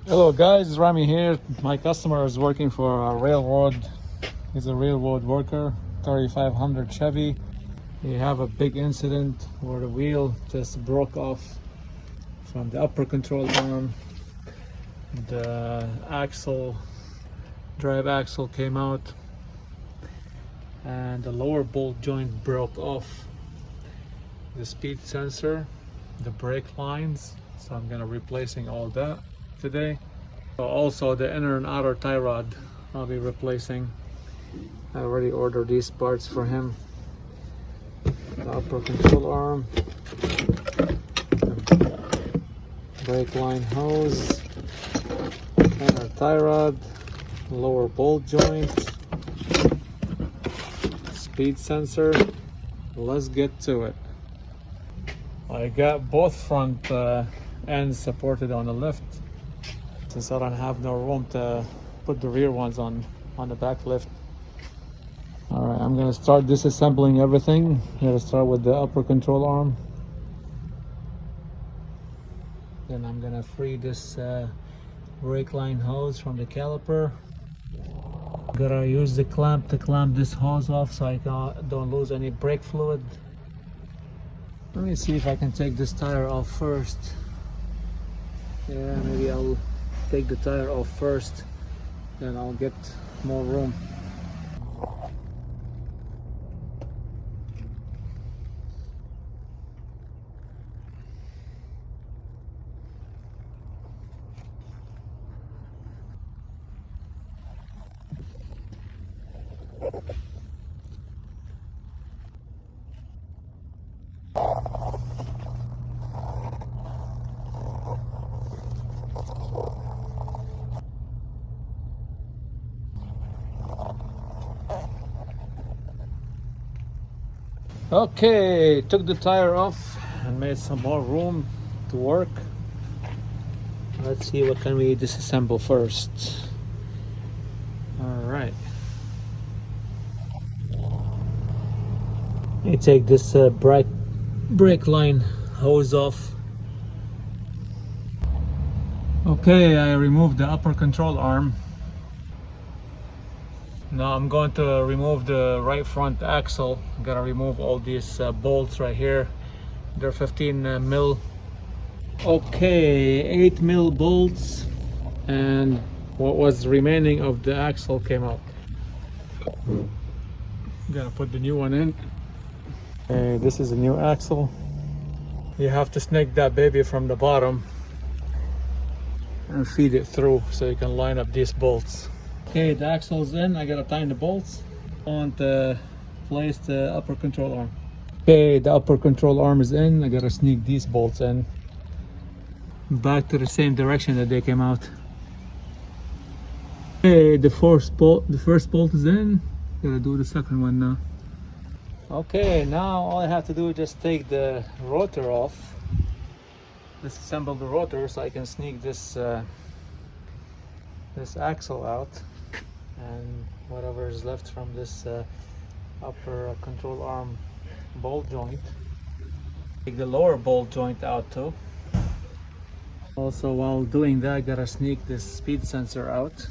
Hello guys, Rami here. My customer is working for a railroad. He's a railroad worker, 3500 Chevy. He have a big incident where the wheel just broke off from the upper control arm. The axle, drive axle came out, and the lower bolt joint broke off. The speed sensor, the brake lines, so I'm gonna replacing all that today. Also the inner and outer tie rod I'll be replacing. I already ordered these parts for him. The upper control arm, brake line hose, inner tie rod, lower bolt joint, speed sensor. Let's get to it. I got both front ends supported on the lift, since I don't have no room to put the rear ones on the back lift. All right, I'm gonna start disassembling everything. I'm gonna start with the upper control arm. Then I'm gonna free this brake line hose from the caliper. Gotta use the clamp to clamp this hose off so I don't lose any brake fluid. Let me see if I can take this tire off first. Yeah, maybe I'll take the tire off first, then I'll get more room. Okay, took the tire off and made some more room to work. Let's see what can we disassemble first. All right. You take this brake line hose off. Okay, I removed the upper control arm. Now I'm going to remove the right front axle. I'm gonna remove all these bolts right here. They're 15 mil. Okay, 8 mil bolts, and what was remaining of the axle came out. I'm gonna put the new one in. Okay, this is a new axle. You have to snake that baby from the bottom and feed it through so you can line up these bolts. Okay, the axle's in. I gotta tighten the bolts. I want to place the upper control arm. Okay, the upper control arm is in. I gotta sneak these bolts in back to the same direction that they came out. Okay, the first bolt is in. Gotta do the second one now. Okay, now all I have to do is just take the rotor off. Disassemble the rotor so I can sneak this this axle out, and whatever is left from this upper control arm bolt joint. Take the lower bolt joint out too. Also, while doing that, I gotta sneak this speed sensor out.